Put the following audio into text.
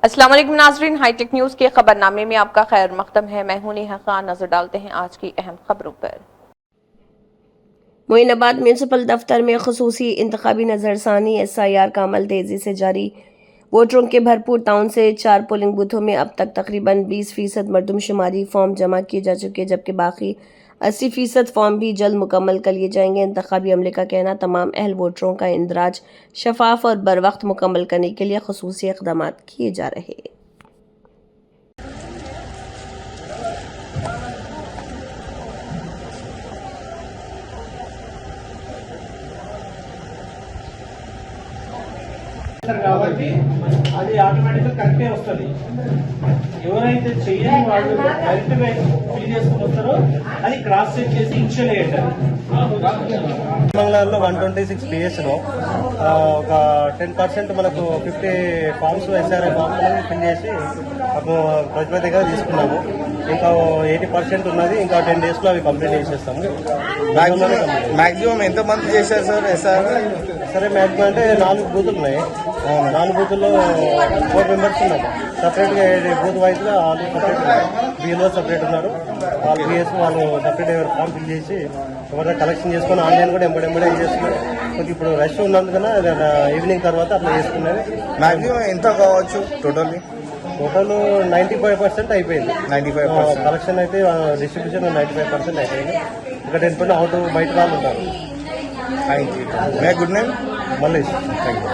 अस्सलाम वालेकुम नाज़रीन, हाईटेक न्यूज़ के खबरनामे में आपका खैर मकदम है। मैं हूं नेहा खान। नजर डालते हैं आज की अहम खबरों पर। मोइनाबाद म्यूनसिपल दफ्तर में खुसूसी इंतखाबी नजरसानी SIR का अमल तेजी से जारी। वोटरों के भरपूर ताउन से 4 पोलिंग बूथों में अब तक तकरीबन 20% मरदमशुमारी फॉर्म जमा किए जा चुके, जबकि बाकी 80% फॉर्म भी जल्द मुकम्मल कर लिए जाएंगे। इंतखाबी अमले का कहना, तमाम अहल वोटरों का इंदराज शफाफ और बर वक्त मुकम्मल करने के लिए खुसूसी इक़दाम किए जा रहे हैं। కాబట్టి అది ఆటోమేటిక్గా కరెక్టే వస్తుంది. ఎవరైతే చెయ్యని వాళ్ళు డైరెక్ట్ గా ఫిల్ చేసుకుని వస్తారో అది క్రాస్ చెక్ చేసి ఇన్షియల్ అయ్యేటారు. మంగళవారంలో 126 PS లో ఒక 10% మనకు 50 ఫార్మ్స్ SRI ఫార్మ్స్ ఫిల్ చేసి ప్రతిపత్తిగా తీసుకున్నాము. ఇంకా 80% ఉన్నది. ఇంకా 10 days లో అవి కంప్లీట్ చేసేస్తాము. మాక్సిమం ఎంత మంది చేశారు సార్ SR? సరే మ్యాక్సిమం అంటే 4 బూతులు ఉన్నాయి. 4 బూతుల్లో 4 మెంబర్స్ ఉన్నారు. సపరేట్గా బూత్ వైజ్ గా వాళ్ళు సపరేట్ BLO సపరేట్ ఉన్నారు. వాళ్ళు BS వాళ్ళు సపరేట్ ఫామ్ ఫిల్ చేసి ఎవరైనా కలెక్షన్ చేసుకొని ఆన్లైన్ కూడా ఎంబడే చేస్తున్నారు. కొద్దిగా ఇప్పుడు రష్ ఉన్నందుకన్నా ఈవినింగ్ తర్వాత అట్లా చేసుకున్నది. మాక్సిమం ఎంత కావచ్చు టోటల్ 95% అయిపోయింది. 95% కలెక్షన్ అయితే డిస్ట్రిబ్యూషన్ 95% అయిపోయింది. ఇంకా 10% అవుట్ బయట వాళ్ళు ఉంటారు. Thank you. May good name Mallesh. Thank you.